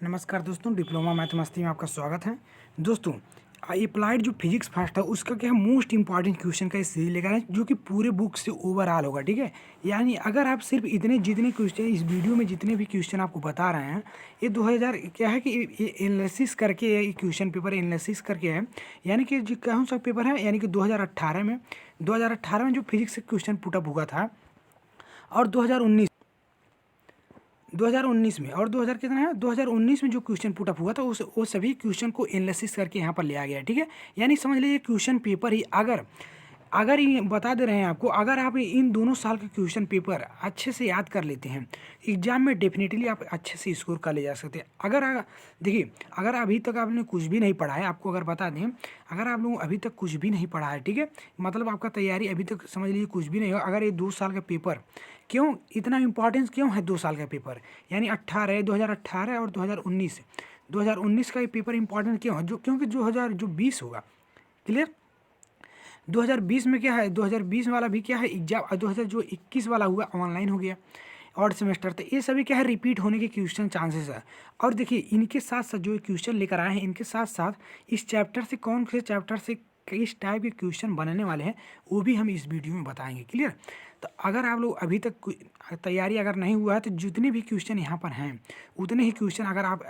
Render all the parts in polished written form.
नमस्कार दोस्तों, diploma math मस्ती में आपका स्वागत है। दोस्तों, अप्लाइड जो फिजिक्स फर्स्ट है उसका क्या है मोस्ट इंपॉर्टेंट क्वेश्चन का सीरीज लेकर आए जो कि पूरे बुक से ओवरऑल होगा। ठीक है, यानी अगर आप सिर्फ इतने जितने क्वेश्चन इस वीडियो में जितने भी क्वेश्चन आपको बता रहे हैं ये 2000 क्या है कि ये एनालिसिस करके ये क्वेश्चन पेपर एनालिसिस करके है। यानी कि जो कौन सा पेपर है, यानी कि 2018 में जो फिजिक्स से क्वेश्चन पुटअप हुआ था और 2019 में और 2000 कितना है 2019 में जो क्वेश्चन पुटअप हुआ था उस वो सभी क्वेश्चन को एनालिसिस करके यहाँ पर ले आ गया है। ठीक है, यानी समझ लीजिए क्वेश्चन पेपर ही अगर अगर ये बता दे रहे हैं आपको, अगर आप इन दोनों साल के क्वेश्चन पेपर अच्छे से याद कर लेते हैं एग्जाम में डेफिनेटली आप अच्छे से स्कोर कर ले जा सकते हैं। देखिए, अगर अभी तक आपने कुछ भी नहीं पढ़ा है, आपको अगर बता दें, अगर आप लोग अभी तक कुछ भी नहीं पढ़ा है, ठीक है, मतलब आपका तैयारी अभी तक समझ लीजिए कुछ भी नहीं हो, अगर ये 2 साल का पेपर क्यों इतना इम्पोर्टेंस क्यों है 2 साल का पेपर, यानी 2018 और 2019 का ये पेपर इंपॉर्टेंट क्यों है, क्योंकि 2020 होगा। क्लियर, 2020 में क्या है, 2020 वाला भी क्या है एग्जाम, 2021 वाला हुआ ऑनलाइन हो गया और सेमेस्टर, तो ये सभी क्या है रिपीट होने के क्वेश्चन चांसेस है। और देखिए इनके साथ साथ जो क्वेश्चन लेकर आए हैं, इनके साथ साथ इस चैप्टर से कौन से चैप्टर से किस टाइप के क्वेश्चन बनने वाले हैं वो भी हम इस वीडियो में बताएंगे। क्लियर, तो अगर आप लोग अभी तक तैयारी अगर नहीं हुआ है तो जितने भी क्वेश्चन यहाँ पर हैं उतने ही क्वेश्चन अगर आप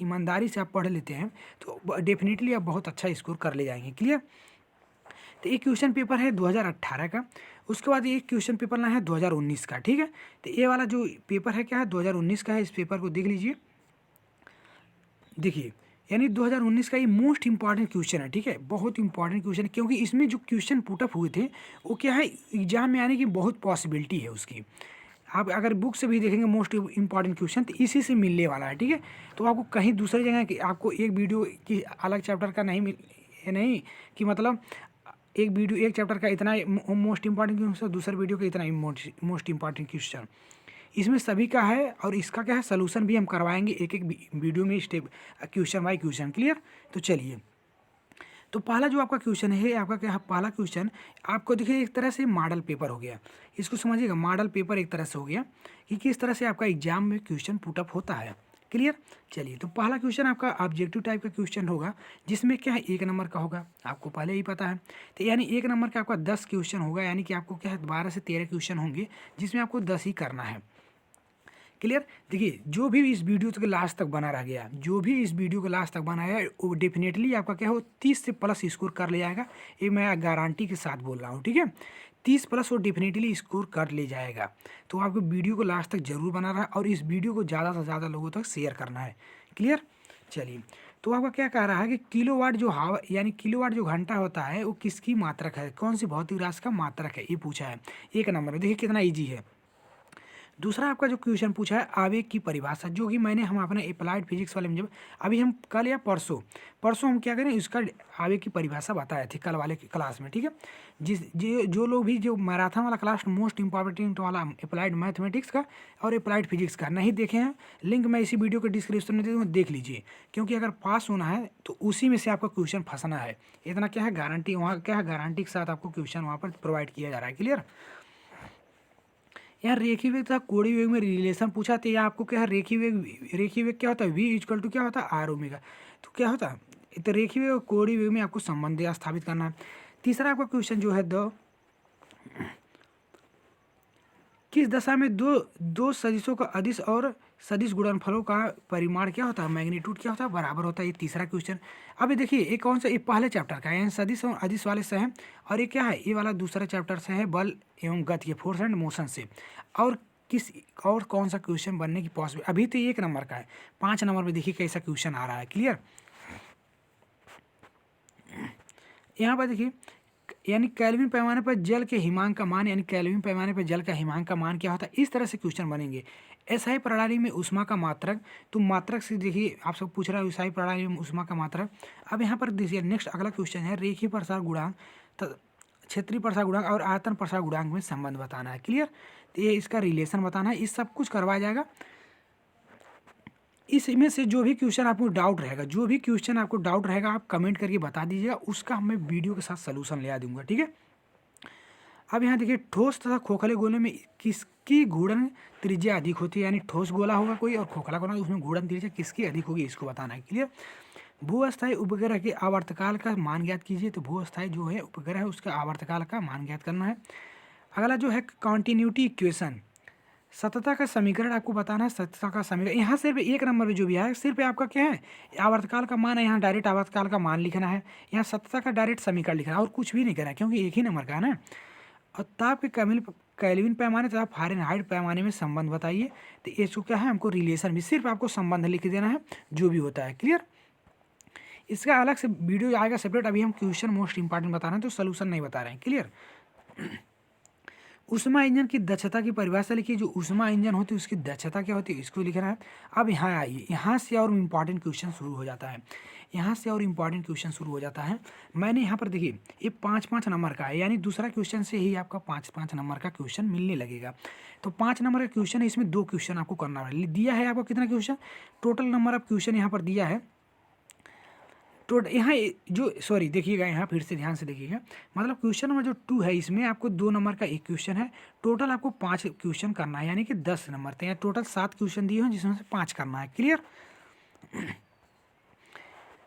ईमानदारी से आप पढ़ लेते हैं तो डेफिनेटली आप बहुत अच्छा स्कोर कर ले जाएंगे। क्लियर, तो एक क्वेश्चन पेपर है 2018 का, उसके बाद एक क्वेश्चन पेपर ना है 2019 का। ठीक है, तो ये वाला जो पेपर है क्या है 2019 का है, इस पेपर को देख लीजिए। देखिए, यानी 2019 का ये मोस्ट इंपॉर्टेंट क्वेश्चन है। ठीक है, बहुत इंपॉर्टेंट क्वेश्चन है क्योंकि इसमें जो क्वेश्चन पुटअप हुए थे वो क्या है एग्जाम में आने की बहुत पॉसिबिलिटी है उसकी। आप अगर बुक से भी देखेंगे मोस्ट इंपॉर्टेंट क्वेश्चन तो इसी से मिलने वाला है। ठीक है, तो आपको कहीं दूसरी जगह की आपको एक वीडियो की अलग चैप्टर का नहीं कि मतलब एक वीडियो एक चैप्टर का इतना मोस्ट इंपॉर्टेंट क्वेश्चन, दूसरे वीडियो का इतना मोस्ट इंपॉर्टेंट क्वेश्चन, इसमें सभी का है और इसका क्या है सलूशन भी हम करवाएंगे एक एक वीडियो में step question by question. Clear, तो चलिए, तो पहला जो आपका क्वेश्चन है आपका क्या है, पहला क्वेश्चन आपको देखिए एक तरह से मॉडल पेपर हो गया, इसको समझिएगा मॉडल पेपर एक तरह से हो गया कि किस तरह से आपका एग्जाम में क्वेश्चन पुटअप होता है। क्लियर, चलिए, तो पहला क्वेश्चन आपका ऑब्जेक्टिव टाइप का क्वेश्चन होगा जिसमें क्या है 1 नंबर का होगा, आपको पहले ही पता है। तो यानी 1 नंबर का आपका 10 क्वेश्चन होगा, यानी कि आपको क्या है 12 से 13 क्वेश्चन होंगे जिसमें आपको 10 ही करना है। क्लियर, देखिए जो भी इस वीडियो के लास्ट तक बना रह गया, जो भी इस वीडियो के लास्ट तक बना है वो डेफिनेटली आपका क्या हो 30 से प्लस स्कोर कर ले जाएगा, ये मैं गारंटी के साथ बोल रहा हूँ। ठीक है, 30 प्लस वो डेफिनेटली स्कोर कर ले जाएगा। तो आपको वीडियो को लास्ट तक जरूर बना रहा है और इस वीडियो को ज़्यादा से ज़्यादा लोगों तक शेयर करना है। क्लियर, चलिए, तो आपका क्या कह रहा है कि किलोवाट जो हवा यानी किलोवाट जो घंटा होता है वो किसकी मात्रक है, कौन सी भौतिक राशि का मात्रक है, ये पूछा है 1 नंबर में। देखिए कितना ईजी है। दूसरा आपका जो क्वेश्चन पूछा है आवेग की परिभाषा, जो कि हम अपने अप्लाइड फिजिक्स वाले में जब अभी हम कल या परसों हम क्या करें इसका आवेग की परिभाषा बताए थे कल वाले क्लास में। ठीक है, जो लोग भी जो मैराथन वाला क्लास मोस्ट इंपॉर्टेंट वाला अप्लाइड मैथमेटिक्स का और अप्लाइड फिजिक्स का नहीं देखे हैं, लिंक मैं इसी वीडियो के डिस्क्रिप्शन में दे दूँगा, देख लीजिए, क्योंकि अगर पास होना है तो उसी में से आपका क्वेश्चन फंसना है। इतना क्या है गारंटी, वहाँ क्या है गारंटी के साथ आपको क्वेश्चन वहाँ पर प्रोवाइड किया जा रहा है। क्लियर, यार रेखी वेग तथा कोणीय वेग में रिलेशन पूछा तो यहाँ आपको क्या है रेखी वेग क्या होता है v इक्वल टू क्या होता है आर ओमेगा। तो क्या होता है तो रेखी वेग और कोणीय वेग में आपको संबंध स्थापित करना है। तीसरा आपका क्वेश्चन जो है किस दशा में दो सदिशों का अदिश और सदिश गुणनफलों का परिमाण क्या होता है, मैग्नीट्यूड क्या होता है, बराबर होता है। ये तीसरा क्वेश्चन। अभी देखिए ये कौन सा, ये पहले चैप्टर का है सदिश और अदिश वाले से है, और ये क्या है ये वाला दूसरा चैप्टर से है बल एवं गति, फोर्स एंड मोशन से। और कौन सा क्वेश्चन बनने की पॉसिबिलिटी, अभी तो 1 नंबर का है, 5 नंबर में देखिए कैसा क्वेश्चन आ रहा है। क्लियर, यहाँ पर देखिए यानी केल्विन पैमाने पर जल के हिमांक का मान, यानी केल्विन पैमाने पर जल का हिमांक का मान क्या होता है, इस तरह से क्वेश्चन बनेंगे। एसआई प्रणाली में ऊष्मा का मात्रक, तो मात्रक से देखिए आप सब पूछ रहा है एसआई प्रणाली में ऊष्मा का मात्रक। अब यहाँ पर देखिए नेक्स्ट अगला क्वेश्चन है रेखीय प्रसार गुणांक, क्षेत्रीय प्रसार गुणांक और आयतन प्रसार गुणांक में संबंध बताना है। क्लियर, तो ये इसका रिलेशन बताना है, इस सब कुछ करवाया जाएगा। इसमें से जो भी क्वेश्चन आपको डाउट रहेगा आप कमेंट करके बता दीजिएगा, उसका मैं वीडियो के साथ सलूशन ले आ दूंगा। ठीक है, अब यहाँ देखिए ठोस तथा खोखले गोले में किसकी घूर्णन त्रिज्या अधिक होती है, यानी ठोस गोला होगा कोई और खोखला गोला, उसमें घूर्णन त्रिज्या किसकी अधिक होगी इसको बताना है। क्लियर। भूअस्थायी उपग्रह के आवर्तकाल का मान ज्ञात कीजिए। तो भूअस्थायी जो है उपग्रह है उसका आवर्तकाल का मान ज्ञात करना है। अगला जो है कॉन्टिन्यूटी इक्वेशन, सततता का समीकरण आपको बताना है। सततता का समीकरण यहाँ सिर्फ एक नंबर में जो भी है सिर्फ आपका क्या है आवर्तकाल का मान है, यहाँ डायरेक्ट आवर्तकाल का मान लिखना है, यहाँ सततता का डायरेक्ट समीकरण लिखना है और कुछ भी नहीं करना है क्योंकि एक ही नंबर का है ना। और ताप के केल्विन पैमाने तथा फारेनहाइट पैमाने में संबंध बताइए। तो इसको क्या है हमको रिलेशन भी सिर्फ आपको संबंध लिख देना है जो भी होता है। क्लियर। इसका अलग से वीडियो आएगा सेपरेट, अभी हम क्वेश्चन मोस्ट इंपॉर्टेंट बता रहे हैं तो सोल्यूशन नहीं बता रहे हैं। क्लियर। ऊष्मा इंजन की दक्षता की परिभाषा लिखिए। जो ऊष्मा इंजन होती है उसकी दक्षता क्या होती है इसको लिखना है। अब यहाँ आइए, यहाँ से और इम्पॉर्टेंट क्वेश्चन शुरू हो जाता है, यहाँ से और इम्पॉर्टेंट क्वेश्चन शुरू हो जाता है। मैंने यहाँ पर देखिए ये 5-5 नंबर का है, यानी दूसरा क्वेश्चन से ही आपका 5-5 नंबर का क्वेश्चन मिलने लगेगा। तो 5 नंबर का क्वेश्चन है, इसमें 2 क्वेश्चन आपको करना है। दिया है आपको कितना question, total number of question यहाँ पर दिया है। तो यहाँ जो सॉरी देखिएगा, यहाँ फिर से ध्यान से देखिएगा, मतलब क्वेश्चन नंबर जो 2 है इसमें आपको 2 नंबर का एक क्वेश्चन है, टोटल आपको 5 क्वेश्चन करना है, यानी कि 10 नंबर थे। टोटल 7 क्वेश्चन दिए हैं जिसमें से 5 करना है। क्लियर।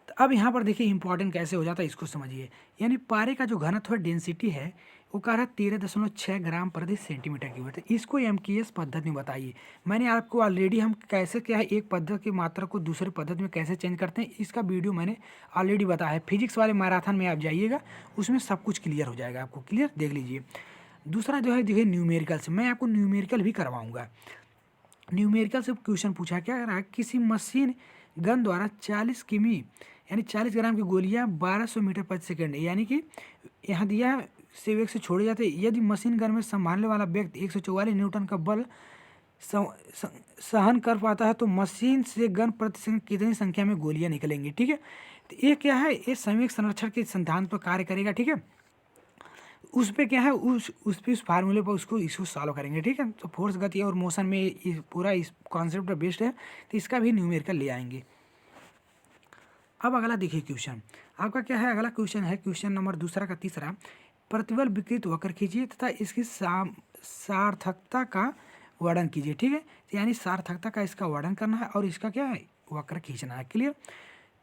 तो अब यहाँ पर देखिए इंपॉर्टेंट कैसे हो जाता है इसको समझिए। यानी पारे का जो घनत्व डेंसिटी है वो कह रहा है 13.6 ग्राम प्रति सेंटीमीटर क्यूब। तो इसको एमकेएस पद्धति में बताइए। मैंने आपको ऑलरेडी हम कैसे क्या है एक पद्धति की मात्रा को दूसरे पद्धति में कैसे चेंज करते हैं इसका वीडियो मैंने ऑलरेडी बताया है। फिजिक्स वाले मैराथन में आप जाइएगा उसमें सब कुछ क्लियर हो जाएगा आपको। क्लियर, देख लीजिए। दूसरा जो है देखिए न्यूमेरिकल से, मैं आपको न्यूमेरिकल भी करवाऊँगा। न्यूमेरिकल से क्वेश्चन पूछा क्या कर रहा है, किसी मशीन गन द्वारा 40 किमी यानी 40 ग्राम की गोलियां 1200 मीटर प्रति सेकेंड, यानी कि यहाँ दिया से वेग से छोड़े जाते हैं। यदि मशीन गन में संभालने वाला व्यक्ति 144 न्यूटन का बल सहन कर पाता है तो मशीन से गन प्रति सेकंड कितनी संख्या में गोलियां निकलेंगी। ठीक है, तो ये क्या है, ये संवेग संरक्षण के सिद्धांत पर कार्य करेगा। ठीक है, उस पर क्या है उस पे उस फार्मूले पर इसको सॉल्व करेंगे। ठीक है, तो फोर्स, गति और मोशन में पूरा इस कॉन्सेप्ट पर बेस्ड है, तो इसका भी न्यूमेरिकल ले आएंगे। अब अगला देखिए क्वेश्चन आपका क्या है। अगला क्वेश्चन है क्वेश्चन नंबर दूसरा का तीसरा, प्रतिबल विकृत वक्र कीजिए तथा इसकी सार्थकता का वर्णन कीजिए। ठीक है, तो यानी सार्थकता का इसका वर्णन करना है और इसका क्या है वक्र खींचना है। क्लियर।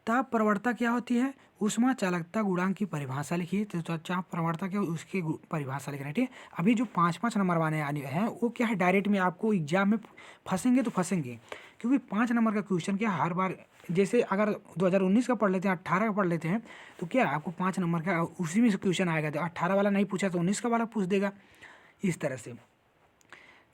ताप प्रवणता क्या होती है, ऊष्मा चालकता गुणांक की परिभाषा लिखिए। तो ताप प्रवणता क्या उसकी परिभाषा लिखना है। ठीक है, अभी जो 5-5 नंबर वाले हैं वो क्या है डायरेक्ट में आपको एग्जाम में फंसेंगे तो फंसेंगे, क्योंकि 5 नंबर का क्वेश्चन क्या हर बार, जैसे अगर 2019 का पढ़ लेते हैं 18 का पढ़ लेते हैं तो क्या आपको 5 नंबर का उसी में से क्वेश्चन आएगा। तो 18 वाला नहीं पूछा तो 19 का वाला पूछ देगा, इस तरह से।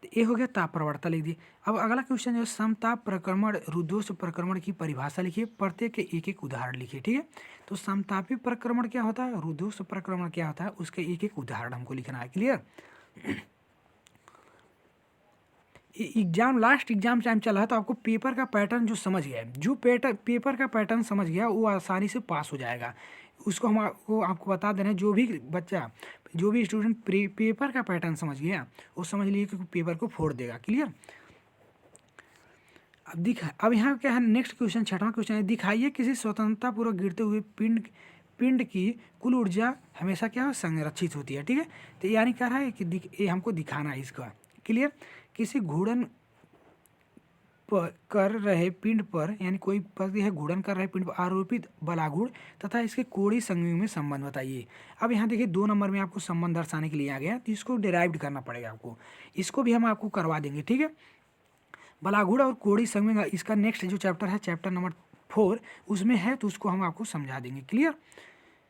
तो ये हो गया ताप प्रवणता लिख दी। अब अगला क्वेश्चन जो समताप प्रक्रमण रुद्धोष्म प्रक्रमण की परिभाषा लिखिए, प्रत्येक के एक उदाहरण लिखिए। ठीक है, तो समतापी प्रक्रमण क्या होता है, रुद्धोष्म प्रक्रमण क्या होता है, उसके एक उदाहरण हमको लिखना है। Clear. Exam last exam time चला है तो आपको पेपर का पैटर्न जो समझ गया है, जो पेपर का पैटर्न समझ गया वो आसानी से पास हो जाएगा। उसको हम आपको बता दे रहे हैं, जो भी बच्चा जो भी स्टूडेंट पेपर का पैटर्न समझ गया वो समझ लिए कि पेपर को फोड़ देगा। क्लियर। अब यहाँ क्या है नेक्स्ट क्वेश्चन, 6वां क्वेश्चन है, दिखाइए किसी स्वतंत्रता पूर्वक गिरते हुए पिंड की कुल ऊर्जा हमेशा क्या संरक्षित होती है। ठीक है, तो यानी कह रहा है कि ये हमको दिखाना है इसका। क्लियर। किसी घूर्णन कर रहे पिंड पर, यानी कोई पद है घूर्णन कर रहे पिंड पर आरोपित बलागुण तथा इसके कोणीय संयुग्म में संबंध बताइए। अब यहाँ देखिए 2 नंबर में आपको संबंध दर्शाने के लिए आ गया, तो इसको डिराइव्ड करना पड़ेगा आपको, इसको भी हम आपको करवा देंगे। ठीक है, बलागुण और कोणीय संयुग्म इसका नेक्स्ट जो चैप्टर है चैप्टर नंबर 4 उसमें है, तो उसको हम आपको समझा देंगे। क्लियर।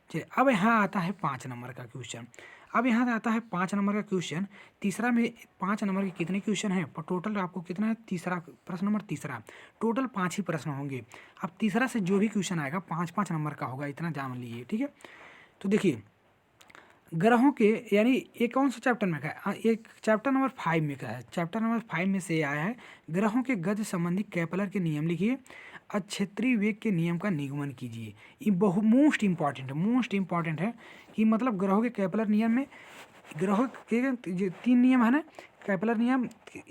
चलिए अब यहाँ आता है 5 नंबर का क्वेश्चन। अब यहाँ आता है 5 नंबर का क्वेश्चन। तीसरा में 5 नंबर के कितने क्वेश्चन हैं, पर टोटल आपको कितना है, तीसरा प्रश्न नंबर तीसरा, टोटल 5 ही प्रश्न होंगे। अब तीसरा से जो भी क्वेश्चन आएगा 5-5 नंबर का होगा, इतना जान लीजिए। ठीक है, तो देखिए ग्रहों के, यानी ये कौन सा चैप्टर में का है, एक चैप्टर नंबर 5 में का है, चैप्टर नंबर 5 में से आया है, ग्रहों के गति संबंधी केपलर के नियम लिखिए, क्षेत्रीय वेग के नियम का निगमन कीजिए। ये बहुत मोस्ट इंपॉर्टेंट है कि मतलब ग्रहों के केपलर नियम में ग्रहों के जो 3 नियम है ना, केपलर नियम,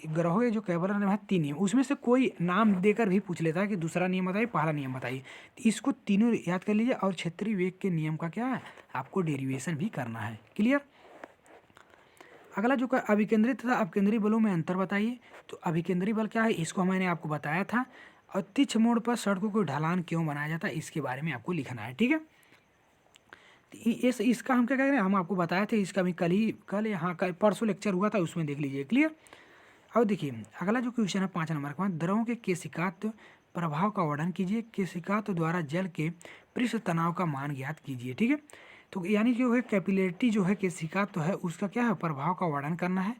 ग्रहों के जो केपलर नियम है 3 नियम, उसमें से कोई नाम देकर भी पूछ लेता है कि दूसरा नियम बताइए, पहला नियम बताइए, तो इसको तीनों याद कर लीजिए। और क्षेत्रीय वेग के नियम का क्या है आपको डेरिवेशन भी करना है। क्लियर। अगला जो अभिकेंद्रित तथा अपकेंद्री बलों में अंतर बताइए। तो अभिकेंद्री बल क्या है, इसको मैंने आपको बताया था। और तिरछ मोड़ पर सड़कों को ढलान क्यों बनाया जाता है, इसके बारे में आपको लिखना है, ठीक है। इसका हम क्या कह रहे हैं, हम आपको बताए थे, इसका भी कल यहाँ परसों लेक्चर हुआ था, उसमें देख लीजिए, क्लियर। अब देखिए अगला जो क्वेश्चन है 5 नंबर का, द्रवों के केशिकात्व प्रभाव का वर्णन कीजिए। केशिकात्व द्वारा जल के पृष्ठ तनाव का मान ज्ञात कीजिए, ठीक है। तो यानी जो है कैपिलरिटी जो है केशिकात्व है उसका क्या है, प्रभाव का वर्णन करना है।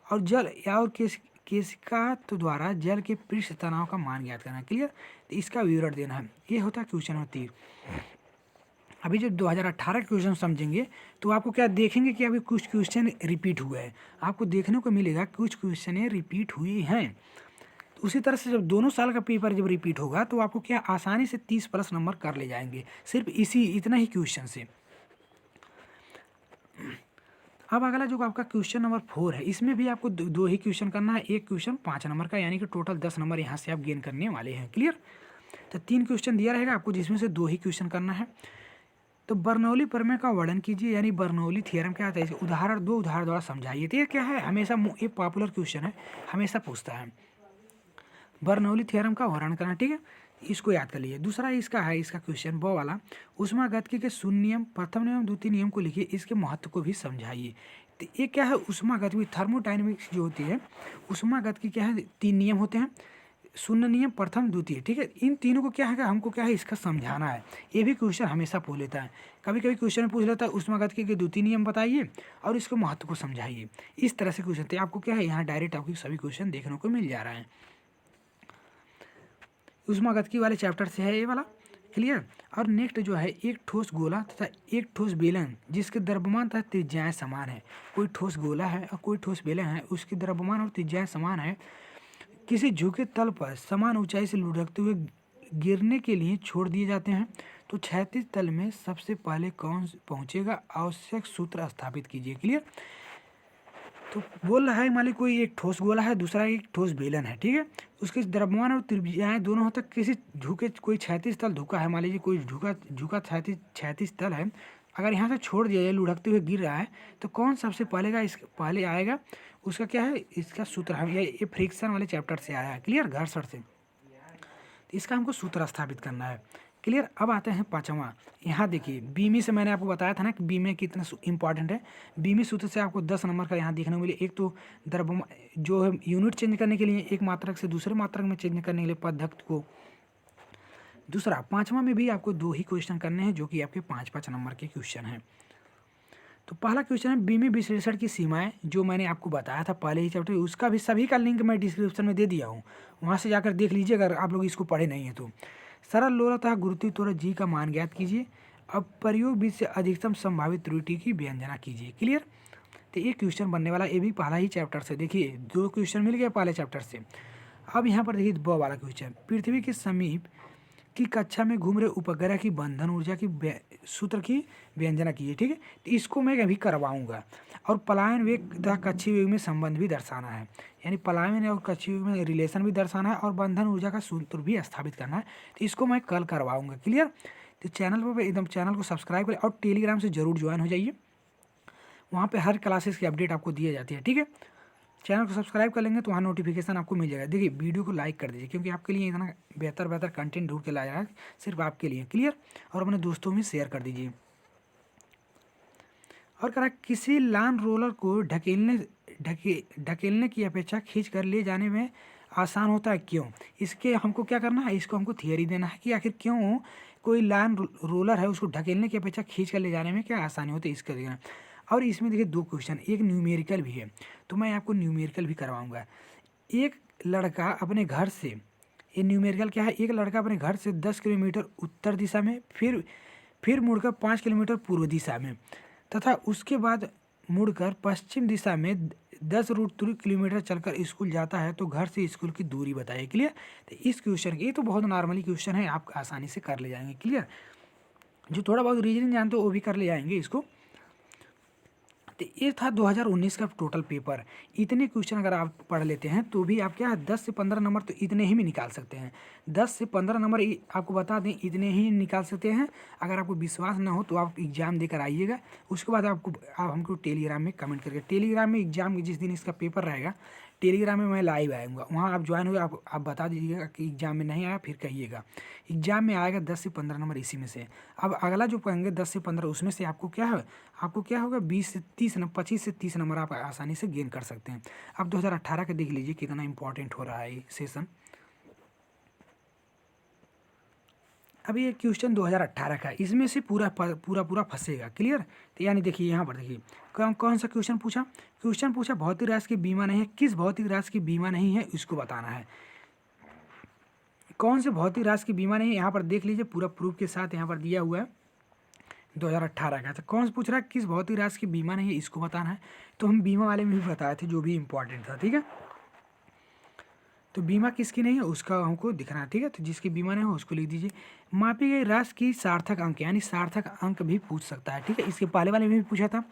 और जल या और केशिकात्व द्वारा जल के पृष्ठ तनाव का मान ज्ञात करना है, क्लियर। तो इसका विवरण देना है, ये होता है क्वेश्चन नंबर 3। अभी जब 2018 के क्वेश्चन समझेंगे तो आपको क्या देखेंगे कि अभी कुछ क्वेश्चन रिपीट हुए हैं, आपको देखने को मिलेगा कुछ क्वेश्चन रिपीट हुए हैं। तो उसी तरह से जब दोनों साल का पेपर जब रिपीट होगा तो आपको क्या आसानी से 30+ नंबर कर ले जाएंगे, सिर्फ इतना ही क्वेश्चन से। अब अगला जो आपका क्वेश्चन नंबर 4 है, इसमें भी आपको दो ही क्वेश्चन करना है, एक क्वेश्चन 5 नंबर का, यानी कि टोटल 10 नंबर यहाँ से आप गेन करने वाले हैं, क्लियर। तो 3 क्वेश्चन दिया रहेगा आपको, जिसमें से 2 ही क्वेश्चन करना है। तो बर्नौली प्रमेय का वर्णन कीजिए, यानी बर्नौली थ्योरम क्या होता है, इसे उदाहरण द्वारा समझाइए। तो ये क्या है, हमेशा ये पॉपुलर क्वेश्चन है, हमेशा पूछता है, बर्नौली थ्योरम का वर्णन करना, ठीक है, इसको याद कर लीजिए। दूसरा इसका है, इसका क्वेश्चन ब वाला, ऊष्मागतिकी के शून्य नियम, प्रथम नियम, द्वितीय नियम को लिखिए, इसके महत्व को भी समझाइए। तो ये क्या है, ऊष्मागतिकी थर्मोडायनेमिक्स जो होती है, ऊष्मागतिकी क्या है, 3 नियम होते हैं, शून्य नियम, प्रथम, द्वितीय, ठीक है। इन तीनों को क्या है, हमको क्या है इसका समझाना है। ये भी क्वेश्चन हमेशा पूछ लेता है, कभी कभी क्वेश्चन पूछ लेता है ऊष्मागतिकी के द्वितीय नियम बताइए और इसके महत्व को समझाइए। इस तरह से क्वेश्चन थे, आपको क्या है यहाँ डायरेक्ट आपको सभी क्वेश्चन देखने को मिल जा रहा है। ऊष्मागतिकी वाले चैप्टर से है ये वाला, क्लियर। और नेक्स्ट जो है, एक ठोस गोला तथा एक ठोस बेलन जिसके द्रव्यमान तथा त्रिज्याएं समान है। कोई ठोस गोला है और कोई ठोस बेलन है, उसकी द्रव्यमान और त्रिज्याएं समान है, किसी झुके तल पर समान ऊंचाई से लुढ़कते हुए गिरने के लिए छोड़ दिए जाते हैं। तो क्षैतिज तल में सबसे पहले कौन पहुंचेगा, आवश्यक सूत्र स्थापित कीजिए, क्लियर। तो बोल रहा है मान ली कोई एक ठोस गोला है, दूसरा एक ठोस बेलन है, ठीक है, उसके द्रव्यमान और त्रिज्याएं दोनों तक किसी झुके कोई क्षैतिज तल झुका है, मान लीजिए कोई झुका क्षैतिज तल है, अगर यहाँ से छोड़ दिया जाए, लुढ़कते हुए गिर रहा है, तो कौन सबसे पहले आएगा, उसका क्या है, इसका सूत्र है, ये फ्रिक्शन वाले चैप्टर से आया है, क्लियर, घर्षण से। तो इसका हमको सूत्र स्थापित करना है, क्लियर। अब आते हैं 5वां, यहाँ देखिए बीमी से मैंने आपको बताया था ना कि बीमी कितना इंपॉर्टेंट है। बीमी सूत्र से आपको 10 नंबर का यहाँ देखने को मिले। एक तो द्रव्यमान जो है यूनिट चेंज करने के लिए, एक मात्रक से दूसरे मात्रक में चेंज करने के लिए पद्धति को। दूसरा 5वां में भी आपको 2 ही क्वेश्चन करने हैं, जो कि आपके 5-5 नंबर के क्वेश्चन हैं। तो पहला क्वेश्चन है बीमी विश्लेषण की सीमाएं, जो मैंने आपको बताया था पहले ही चैप्टर, उसका भी सभी का लिंक मैं डिस्क्रिप्शन में दे दिया हूँ, वहाँ से जाकर देख लीजिए अगर आप लोग इसको पढ़े नहीं हैं तो। सरल लोला तथा गुरुत्वीय त्वरण जी का मान ज्ञात कीजिए। अब प्रयोग बीच से अधिकतम संभावित त्रुटि की व्यंजना कीजिए, क्लियर। तो ये क्वेश्चन बनने वाला, ये भी पहला ही चैप्टर से, देखिए 2 क्वेश्चन मिल गए पहले चैप्टर से। अब यहाँ पर देखिए ब वाला क्वेश्चन, पृथ्वी के समीप की कक्षा में घूम रहे उपग्रह की बंधन ऊर्जा की सूत्र की व्यंजना कीजिए, ठीक है। तो इसको मैं अभी करवाऊंगा। और पलायन वेग तथा कक्षीय वेग में संबंध भी दर्शाना है, यानी पलायन और कक्षीय वेग में रिलेशन भी दर्शाना है और बंधन ऊर्जा का सूत्र भी स्थापित करना है। तो इसको मैं कल करवाऊंगा, क्लियर। तो चैनल पर एकदम चैनल को सब्सक्राइब करें और टेलीग्राम से जरूर ज्वाइन हो जाइए, वहाँ पर हर क्लासेस की अपडेट आपको दी जाती है, ठीक है। चैनल को सब्सक्राइब कर लेंगे तो वहाँ नोटिफिकेशन आपको मिल जाएगा। देखिए वीडियो को लाइक कर दीजिए, क्योंकि आपके लिए इतना बेहतर कंटेंट ढूंढ के लाया है, सिर्फ आपके लिए, क्लियर। और अपने दोस्तों में शेयर कर दीजिए। और कहा किसी लान रोलर को ढकेलने की अपेक्षा खींच कर ले जाने में आसान होता है, क्यों। इसके हमको क्या करना है, इसको हमको थियरी देना है कि आखिर क्यों कोई लान रोलर है उसको ढकेलने की अपेक्षा खींच कर ले जाने में क्या आसानी होती है, इसका देखना। और इसमें देखिए 2 क्वेश्चन, एक न्यूमेरिकल भी है, तो मैं आपको न्यूमेरिकल भी करवाऊंगा। एक लड़का अपने घर से, ये न्यूमेरिकल क्या है, एक लड़का अपने घर से 10 किलोमीटर उत्तर दिशा में, फिर मुड़कर 5 किलोमीटर पूर्व दिशा में, तथा उसके बाद मुड़कर पश्चिम दिशा में 10 किलोमीटर चलकर स्कूल जाता है, तो घर से स्कूल की दूरी बताइए, क्लियर। तो इस क्वेश्चन ये तो बहुत नॉर्मली क्वेश्चन है, आप आसानी से कर ले जाएंगे, क्लियर। जो थोड़ा बहुत रीजनिंग जानते हो वो भी कर ले जाएंगे इसको। तो ये था 2019 का टोटल पेपर। इतने क्वेश्चन अगर आप पढ़ लेते हैं तो भी आप क्या है 10 से 15 नंबर तो इतने ही में निकाल सकते हैं। 10 से 15 नंबर आपको बता दें इतने ही निकाल सकते हैं। अगर आपको विश्वास ना हो तो आप एग्ज़ाम देकर आइएगा, उसके बाद आप हमको टेलीग्राम में कमेंट करके, टेलीग्राम में एग्जाम जिस दिन इसका पेपर रहेगा टेलीग्राम में मैं लाइव आऊँगा, वहाँ आप ज्वाइन हुए, आप बता दीजिएगा कि एग्ज़ाम में नहीं आया, फिर कहिएगा। एग्ज़ाम में आएगा 10 से 15 नंबर इसी में से। अब अगला जो पढ़ेंगे 10 से 15 उसमें से आपको क्या है, आपको क्या होगा 20 से 30 नंबर, 25 से 30 नंबर आप आसानी से गेन कर सकते हैं। अब 2018 का देख लीजिए कितना इंपॉर्टेंट हो रहा है ये सेशन। अभी ये क्वेश्चन 2018 का, इसमें से पूरा फंसेगा। क्लियर? तो यानी देखिए यहाँ पर देखिए कौन सा क्वेश्चन पूछा। क्वेश्चन पूछा भौतिक राशि की बीमा नहीं है, किस भौतिक राशि की बीमा नहीं है इसको बताना है। कौन से भौतिक राशि की बीमा नहीं है, यहाँ पर देख लीजिए पूरा प्रूफ के साथ यहाँ पर दिया हुआ है 2018 का। तो कौन से पूछ रहा है किस भौतिक राशि की बीमा नहीं है इसको बताना है। तो हम बीमा वाले में भी बताए थे जो भी इंपॉर्टेंट था। ठीक है, तो बीमा किसकी नहीं है उसका हमको दिखना है। ठीक है, तो जिसकी बीमा नहीं हो उसको लिख दीजिए। मापी गई राशि की सार्थक अंक, यानी सार्थक अंक भी पूछ सकता है। ठीक है, इसके पहले वाले में भी पूछा था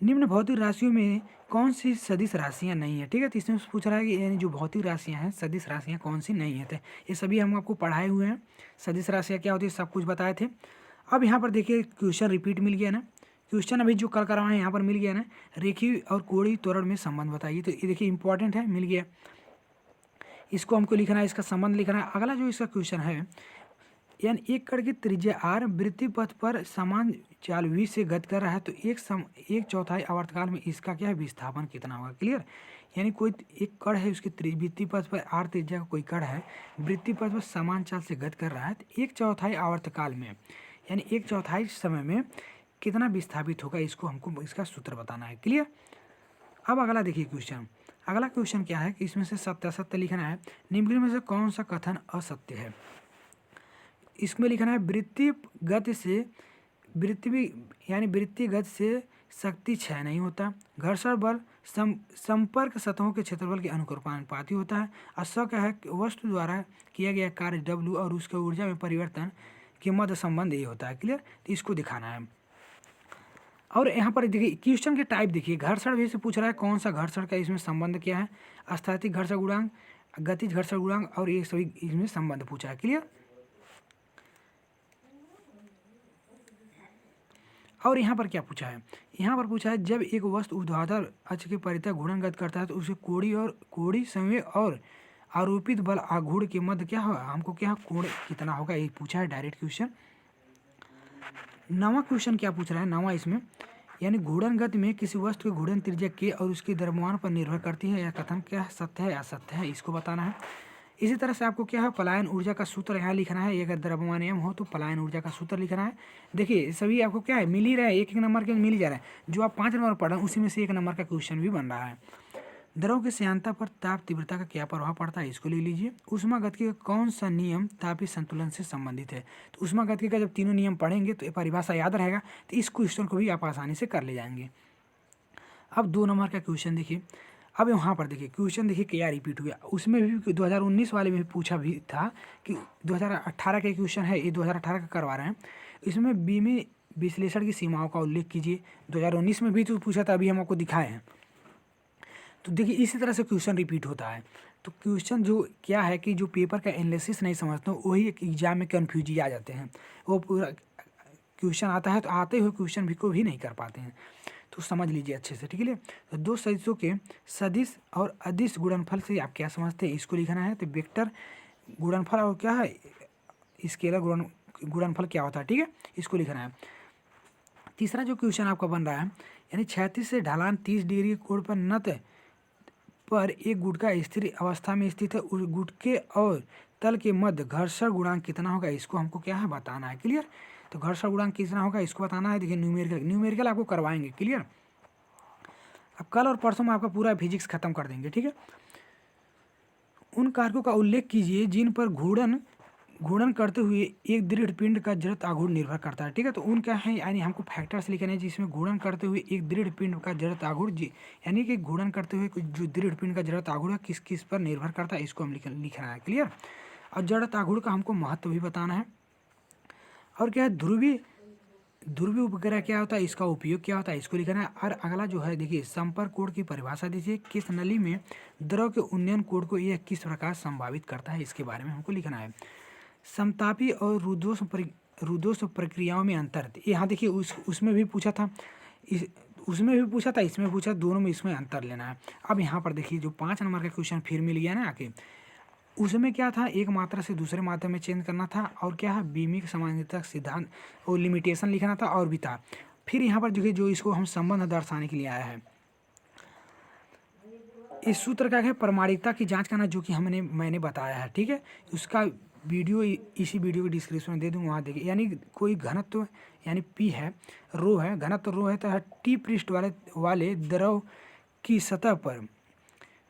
निम्न भौतिक राशियों में कौन सी सदिश राशियां नहीं है। ठीक है, तो इसमें पूछ रहा है कि यानी जो भौतिक राशियां हैं सदिश राशियां कौन सी नहीं है। तो ये सभी हम आपको पढ़ाए हुए हैं, सदिश राशियां क्या होती है सब कुछ बताए थे। अब यहाँ पर देखिए क्वेश्चन रिपीट मिल गया ना, क्वेश्चन अभी जो कल करवाए हैं यहाँ पर मिल गया ना, रेखी और कोणीय त्वरण में संबंध बताइए। तो ये देखिए इंपॉर्टेंट है, मिल गया। इसको हमको लिखना है, इसका संबंध लिखना है। अगला जो इसका क्वेश्चन है, यानी एक कण की त्रिज्या r वृत्तीय पथ पर समान चाल v से गति कर रहा है, तो एक चौथाई आवर्तकाल में इसका क्या है विस्थापन कितना होगा। क्लियर? यानी कोई एक कण है उसके वृत्तीय पथ पर r त्रिज्या का कोई कण है, वृत्तीय पथ पर समान चाल से गति कर रहा है, तो एक चौथाई आवर्तकाल में यानी एक चौथाई समय में कितना विस्थापित होगा, इसको हमको इसका सूत्र बताना है। क्लियर? अब अगला देखिए क्वेश्चन, अगला क्वेश्चन क्या है कि इसमें से सत्य असत्य लिखना है। निम्न में से कौन सा कथन असत्य है। इसमें लिखना है वृत्तीय गति से वृत्तीय गति से शक्ति क्षय नहीं होता, घर्षण बल संपर्क सतहों के क्षेत्रफल के अनुपाती होता है, और शक है वस्तु द्वारा किया गया कार्य W और उसके ऊर्जा में परिवर्तन के मध्य संबंध ये होता है। क्लियर? तो इसको दिखाना है। और यहाँ पर देखिए क्वेश्चन के टाइप देखिए, घर्षण भी से पूछ रहा है कौन सा घर्षण का इसमें संबंध क्या है, स्थैतिक घर्षण गुणांक, गतिज घर्षण गुणांक, और ये सभी इसमें संबंध पूछा है। क्लियर? और यहाँ पर क्या पूछा है, यहाँ पर पूछा है जब एक वस्तु ऊर्ध्वाधर अक्ष के परितः घूर्णन गति करता है तो उसे कोणीय संवेग और आरोपित बल आघूर्ण के मध्य क्या होगा, हमको क्या कोण कितना होगा, ये पूछा है डायरेक्ट क्वेश्चन। नवा क्वेश्चन क्या पूछ रहा है, नवा इसमें यानी घूर्णन गति में किसी वस्तु की घूर्णन त्रिज्या के और उसके द्रव्यमान पर निर्भर करती है, यह कथन क्या सत्य है या असत्य है, इसको बताना है। इसी तरह से आपको क्या है पलायन ऊर्जा का सूत्र यहाँ लिखना है। अगर द्रव्यमान m हो तो पलायन ऊर्जा का सूत्र लिखना है। देखिए सभी आपको क्या है मिल ही रहा है, एक नंबर के मिल ही जा रहा है। जो आप 5 नंबर पढ़ रहे हैं उसी में से 1 नंबर का क्वेश्चन भी बन रहा है। द्रव की श्यानता पर ताप तीव्रता का क्या प्रभाव पड़ता है, इसको ले लीजिए। ऊष्मागतिकी का कौन सा नियम तापीय संतुलन से संबंधित है। तो ऊष्मागतिकी का जब तीनों नियम पढ़ेंगे तो परिभाषा याद रहेगा, तो इस क्वेश्चन को भी आप आसानी से कर ले जाएंगे। अब 2 नंबर का क्वेश्चन देखिए। अब यहाँ पर देखिए क्वेश्चन देखिए क्या रिपीट हुआ, उसमें भी 2019 वाले में पूछा भी था कि 2018 का क्वेश्चन है, ये 2018 का करवा रहे हैं। इसमें बीमी विश्लेषण की सीमाओं का उल्लेख कीजिए। 2019 में भी तो पूछा था, अभी हम आपको दिखाए हैं। तो देखिए इसी तरह से क्वेश्चन रिपीट होता है। तो क्वेश्चन जो क्या है कि जो पेपर का एनालिसिस नहीं समझते हो वही एग्जाम में कन्फ्यूज आ जाते हैं। वो पूरा क्वेश्चन आता है तो आते हुए क्वेश्चन भी को भी नहीं कर पाते हैं। तो समझ लीजिए अच्छे से। ठीक है, तो 2 सदिशों के सदिश और अदिश गुणनफल से आप क्या समझते हैं, इसको लिखना है। तो वेक्टर गुणनफल और क्या है स्केलर गुणनफल क्या होता है, ठीक है, इसको लिखना है। तीसरा जो क्वेश्चन आपका बन रहा है यानी क्षैतिज से ढलान 30 डिग्री कोण पर नत पर एक गुटका स्थिर अवस्था में स्थित है, उस गुटके और तल के मध्य घर्षण गुणांक कितना होगा, इसको हमको क्या है बताना है। क्लियर? तो घर्षण गुणांक कितना होगा इसको बताना है। देखिए न्यूमेरिकल आपको करवाएंगे। क्लियर? अब कल और परसों में आपका पूरा फिजिक्स खत्म कर देंगे। ठीक है, उन कारकों का उल्लेख कीजिए जिन पर घूर्णन करते हुए एक दृढ़ पिंड का जड़त्व आघूर्ण निर्भर करता है। ठीक है, तो उन क्या है यानी हमको फैक्टर्स लिखने हैं जिसमें घूर्णन करते हुए एक दृढ़ पिंड का जड़त्व आघूर्ण यानी कि घूर्णन करते हुए जो दृढ़ पिंड का जड़त्व आघूर्ण किस किस पर निर्भर करता है, इसको हम लिखना है। क्लियर? और जड़त्व आघूर्ण का हमको महत्व भी बताना है। और क्या है ध्रुवीय उपग्रह क्या होता है, इसका उपयोग क्या होता है, इसको लिखना है। और अगला जो है देखिए, संपर्क कोण की परिभाषा दीजिए। किस नली में द्रव के उन्नयन कोण को यह किस प्रकार संभावित करता है, इसके बारे में हमको लिखना है। समतापी और रुद्धोष्म प्रक्रियाओं में अंतर, यहाँ देखिए उसमें भी पूछा था, उसमें भी पूछा था, इसमें पूछा, दोनों में इसमें अंतर लेना है। अब यहाँ पर देखिए जो 5 नंबर का क्वेश्चन फिर मिल गया ना आके, उसमें क्या था, एक मात्रा से दूसरे मात्रा में चेंज करना था, और क्या है, बीमिक समांतरिता सिद्धांत और लिमिटेशन लिखना था, और भी था। फिर यहाँ पर देखिए जो इसको हम संबंध दर्शाने के लिए आया है, इस सूत्र का है प्रमाणिकता की जांच करना, जो कि मैंने बताया है, ठीक है। उसका वीडियो इसी वीडियो के डिस्क्रिप्शन में दे दूँगा, वहाँ देखिए। यानी कोई घनत्व यानी पी है, रो है, घनत्व रो है, तो टी पृष्ठ वाले द्रव की सतह पर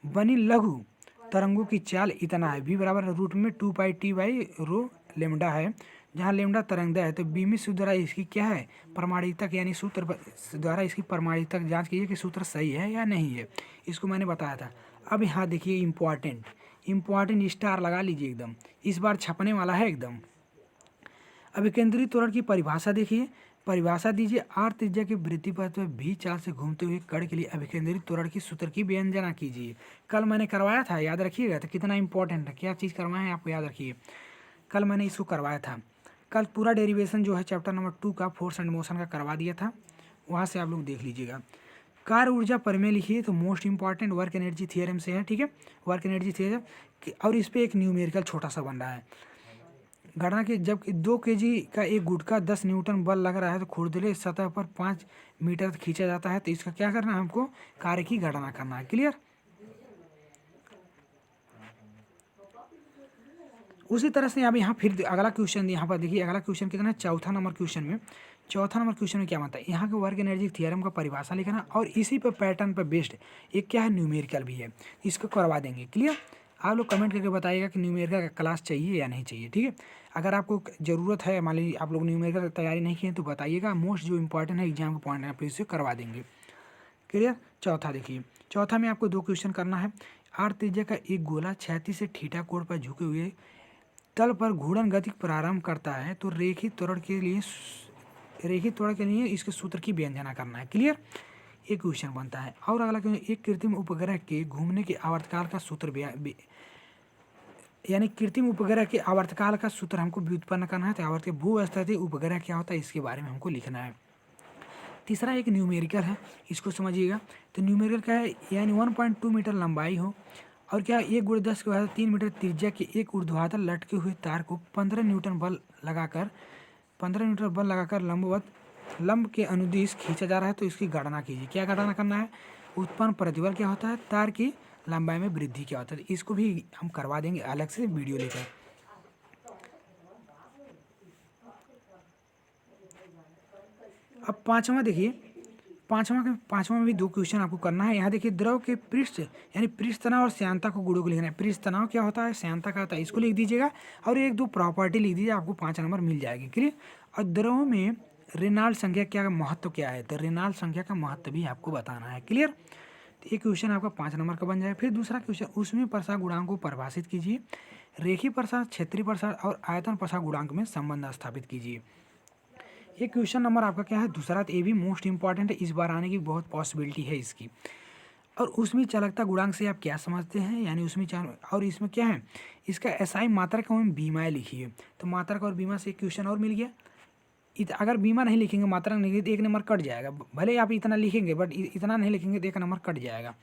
बनी लघु तरंगों की चाल इतना है, v बराबर रूट में 2π/t/रो लेमडा है, जहाँ लेमडा तरंगदैर्घ्य है। तो बीमित सूत्र द्वारा इसकी क्या है, प्रमाणिकता यानी सूत्र द्वारा इसकी प्रमाणिकता जांच कीजिए कि सूत्र सही है या नहीं है, इसको मैंने बताया था। अब यहाँ देखिए इम्पॉर्टेंट स्टार लगा लीजिए एकदम, इस बार छपने वाला है एकदम। अभिकेंद्रित त्वरण की परिभाषा देखिए, परिभाषा दीजिए। आर त्रिज्या की वृत्ति पथ में भी चाल से घूमते हुए कण के लिए अभिकेंद्रित त्वरण की सूत्र की व्यंजना कीजिए। कल मैंने करवाया था, याद रखिएगा, तो कितना इंपॉर्टेंट है, क्या चीज़ करवाए हैं आपको याद रखिए। कल मैंने इसको करवाया था, कल पूरा डेरिवेशन जो है चैप्टर नंबर 2 का फोर्स एंड मोशन का करवा दिया था, वहाँ से आप लोग देख लीजिएगा। कार्य ऊर्जा प्रमेय लिखिए, तो most important work energy theorem से है, ठीक है, वर्क एनर्जी थियरम। और इस पर एक न्यूमेरिकल छोटा सा बन रहा है। गणना के जब 2 kg का एक गुटखा 10 न्यूटन बल लग रहा है, तो खुरदुरे सतह पर 5 मीटर तक खींचा जाता है, तो इसका क्या करना है, हमको कार्य की गणना करना है। क्लियर। उसी तरह से अब यहाँ फिर अगला क्वेश्चन यहाँ पर देखिए, अगला क्वेश्चन कितना है, चौथा नंबर क्वेश्चन में क्या बनता है, यहाँ के वर्क एनर्जी थियरम का परिभाषा लिखना, और इसी पर पैटर्न पर बेस्ड एक क्या है, न्यूमेरिकल भी है, इसको करवा देंगे। क्लियर। आप लोग कमेंट करके बताइएगा कि न्यूमेरिकल का क्लास चाहिए या नहीं चाहिए, ठीक है। अगर आपको ज़रूरत है, मान लीजिए आप लोग न्यूमेरिकल तैयारी नहीं किए तो बताइएगा, मोस्ट जो इंपॉर्टेंट है एग्जाम का पॉइंट है, आप इससे करवा देंगे। क्लियर। चौथा देखिए, चौथा में आपको 2 क्वेश्चन करना है। आर त्रिज्या का एक गोला क्षैतिज से थीटा कोण पर झुके हुए तल पर घूर्णन गति प्रारंभ करता है, तो रेखित त्वरण के लिए इसके सूत्र की व्यंजना करना है। क्लियर। एक क्वेश्चन बनता है। और अगला क्वेश्चन, एक कृत्रिम उपग्रह के घूमने के आवर्तकाल का सूत्र यानी कृत्रिम उपग्रह के आवर्तकाल का सूत्र हमको व्युत्पन्न करना है, तो आवर्त भूस्थितीय उपग्रह क्या होता है, इसके बारे में हमको लिखना है। तीसरा एक न्यूमेरिकल है, इसको समझिएगा। तो न्यूमेरिकल क्या है, यानी 1.2 मीटर लंबाई हो, और क्या 1 × 10 के बाद 3 मीटर त्रिज्या के एक ऊर्ध्वाधर लटके हुए तार को 15 न्यूटन बल लगाकर लंब के अनुदिश खींचा जा रहा है, तो इसकी गणना कीजिए। क्या गणना करना है, उत्पन्न प्रतिबल क्या होता है, तार की लंबाई में वृद्धि क्या होता है, इसको भी हम करवा देंगे अलग से वीडियो लेकर। अब पांचवा देखिए, पांचवा में भी 2 क्वेश्चन आपको करना है। यहाँ देखिए, द्रव के पृष्ठ यानी पृष्ठ तनाव और श्यानता को गुणों को लिखना है। पृष्ठ तनाव क्या होता है, श्यानता क्या होता है, इसको लिख दीजिएगा, और 1-2 प्रॉपर्टी लिख दीजिए, आपको 5 नंबर मिल जाएगी। क्लियर। और द्रव में रेनॉल्ड्स संख्या क्या महत्व क्या है, तो रेनॉल्ड्स संख्या का महत्व भी आपको बताना है। क्लियर। तो एक क्वेश्चन आपका 5 नंबर का बन जाए। फिर दूसरा क्वेश्चन, उसमें प्रसार गुणांक को परिभाषित कीजिए। रेखीय प्रसार, क्षेत्रीय प्रसार और आयतन प्रसार गुणांक में संबंध स्थापित कीजिए। ये क्वेश्चन नंबर आपका क्या है, दूसरा। तो ये भी मोस्ट इंपॉर्टेंट है, इस बार आने की बहुत पॉसिबिलिटी है इसकी। और उसमें चालकता गुणांक से आप क्या समझते हैं, यानी उसमें और इसमें क्या है, इसका एसआई मात्रक और बीमा लिखिए। तो मात्रक और बीमा से एक क्वेश्चन और मिल गया। अगर बीमा नहीं लिखेंगे, मात्रक नहीं लिखेंगे, तो 1 नंबर कट जाएगा। भले आप इतना लिखेंगे, बट इतना नहीं लिखेंगे तो 1 नंबर कट जाएगा।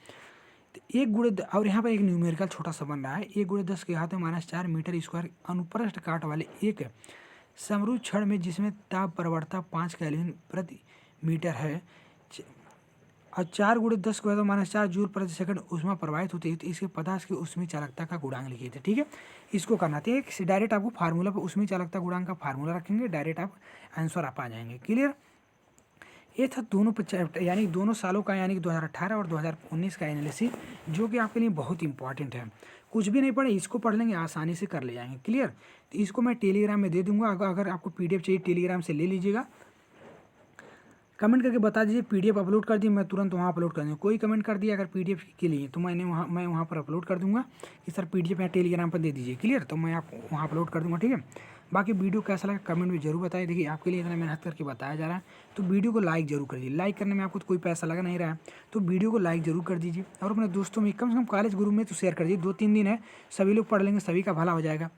तो 1 और यहाँ पर एक न्यूमेरिकल छोटा सा बन रहा है, 1 × 10 के घात में -4 मीटर स्क्वायर अनुप्रस्थ काट वाले एक समरूप छड़ में, जिसमें ताप प्रवणता 5 केल्विन प्रति मीटर है, और 4 × 10 के घात में -4 जूल प्रति सेकंड ऊष्मा प्रवाहित होती है, तो इसके पदार्थ की ऊष्मीय चालकता का गुणांक लिखिए थे। ठीक है, इसको करना था, डायरेक्ट आपको फार्मूला पर ऊष्मीय चालकता गुणांक का फार्मूला रखेंगे, डायरेक्ट आप आंसर आप आ जाएंगे। क्लियर। ये था दोनों चैप्टर, यानी दोनों सालों का, यानी कि 2018 और 2019 का एनालिसिस, जो कि आपके लिए बहुत इंपॉर्टेंट है। कुछ भी नहीं पढ़े, इसको पढ़ लेंगे, आसानी से कर ले जाएंगे। क्लियर। तो इसको मैं टेलीग्राम में दे दूंगा, अगर आपको पीडीएफ चाहिए टेलीग्राम से ले लीजिएगा। कमेंट करके बता दीजिए पीडीएफ अपलोड कर दिए, मैं तुरंत वहाँ अपलोड कर दूँगा। कोई कमेंट कर दिया अगर पीडीएफ के लिए, तो मैं वहाँ पर अपलोड कर दूँगा कि सर पीडीएफ यहाँ टेलीग्राम पर दे दीजिए। क्लियर। तो मैं आपको वहाँ अपलोड कर दूँगा। ठीक है, बाकी वीडियो कैसा लगा कमेंट में जरूर बताइए। देखिए आपके लिए इतना मेहनत करके बताया जा रहा है तो वीडियो को लाइक जरूर कर दीजिए। लाइक करने में आपको तो कोई पैसा लगा नहीं रहा है, तो वीडियो को लाइक जरूर कर दीजिए और अपने दोस्तों में कम से कम कॉलेज ग्रुप में तो शेयर कर दीजिए। 2-3 दिन है, सभी लोग पढ़ लेंगे, सभी का भला हो जाएगा।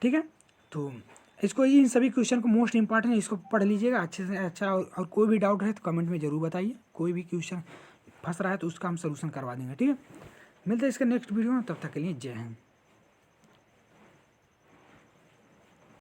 ठीक है, तो इसको इन सभी क्वेश्चन को मोस्ट इंपॉर्टेंट है, इसको पढ़ लीजिएगा अच्छे से अच्छा। और कोई भी डाउट है तो कमेंट में ज़रूर बताइए। कोई भी क्वेश्चन फंस रहा है तो उसका हम सलूशन करवा देंगे। ठीक है, मिलते हैं इसका नेक्स्ट वीडियो में, तब तक के लिए जय हिंद।